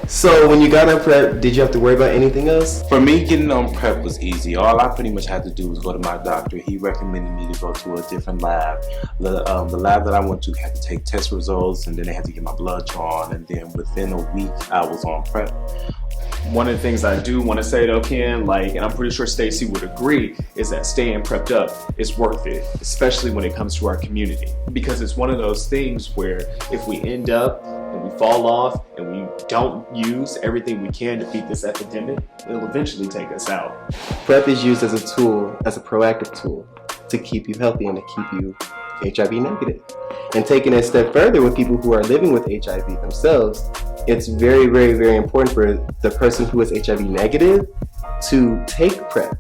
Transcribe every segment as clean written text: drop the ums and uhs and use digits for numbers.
So when you got on PrEP, did you have to worry about anything else? For me, getting on PrEP was easy. All I pretty much had to do was go to my doctor. He recommended me to go to a different lab. The lab that I went to had to take test results, and then they had to get my blood drawn, and then within a week, I was on PrEP. One of the things I do want to say though, Ken, and I'm pretty sure Stacy would agree, is that staying prepped up is worth it, especially when it comes to our community. Because it's one of those things where if we end up and we fall off and we don't use everything we can to beat this epidemic, it'll eventually take us out. PrEP is used as a tool, as a proactive tool, to keep you healthy and to keep you HIV negative. And taking it a step further with people who are living with HIV themselves, it's very, very, very important for the person who is HIV negative to take PrEP,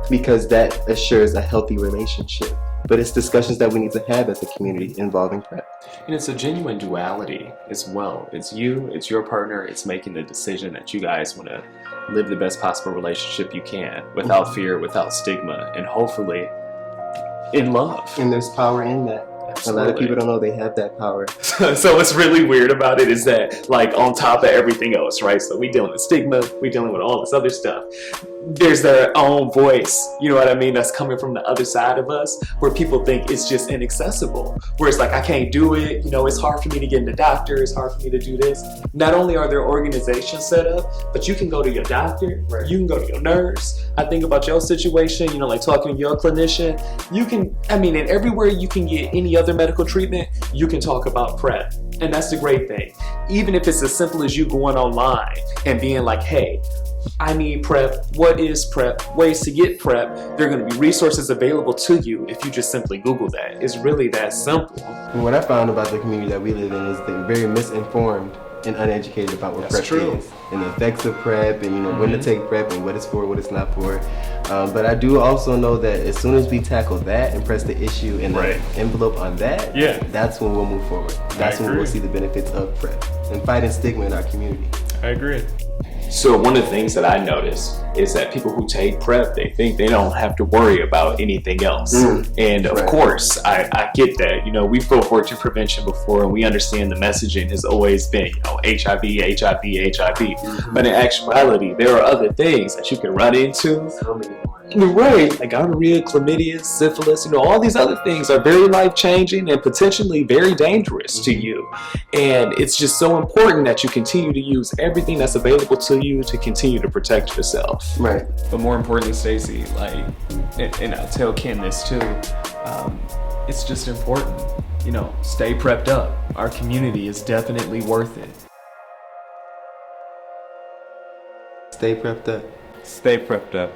because that assures a healthy relationship. But it's discussions that we need to have as a community involving PrEP. And it's a genuine duality as well. It's you, it's your partner, it's making the decision that you guys want to live the best possible relationship you can without fear, without stigma, and hopefully in love. And there's power in that. Absolutely. A lot of people don't know they have that power. So what's really weird about it is that, on top of everything else, right? So we dealing with stigma, we dealing with all this other stuff. There's their own voice, you know what I mean, that's coming from the other side of us, where people think it's just inaccessible. Where it's I can't do it, it's hard for me to get into doctor, it's hard for me to do this. Not only are there organizations set up, but you can go to your doctor, right. You can go to your nurse. I think about your situation, talking to your clinician. You can, and everywhere you can get any other medical treatment, you can talk about PrEP. And that's the great thing. Even if it's as simple as you going online and being hey, I need PrEP. What is PrEP? Ways to get PrEP. There are going to be resources available to you if you just simply Google that. It's really that simple. And what I found about the community that we live in is they're very misinformed and uneducated about what PrEP is and the effects of PrEP and when to take PrEP and what it's for, what it's not for. But I do also know that as soon as we tackle that and press the issue and the envelope on that, that's when we'll move forward. That's when we'll see the benefits of PrEP and fighting stigma in our community. I agree. So one of the things that I notice is that people who take PrEP, they think they don't have to worry about anything else. And of course, I get that. We've both worked in prevention before, and we understand the messaging has always been, HIV, HIV, HIV. But in actuality, there are other things that you can run into. So many more. Right, gonorrhea, chlamydia, syphilis, all these other things are very life-changing and potentially very dangerous to you. And it's just so important that you continue to use everything that's available to you to continue to protect yourself. Right. But more importantly, Stacey, and I tell Ken this too, it's just important, stay prepped up. Our community is definitely worth it. Stay prepped up. Stay prepped up.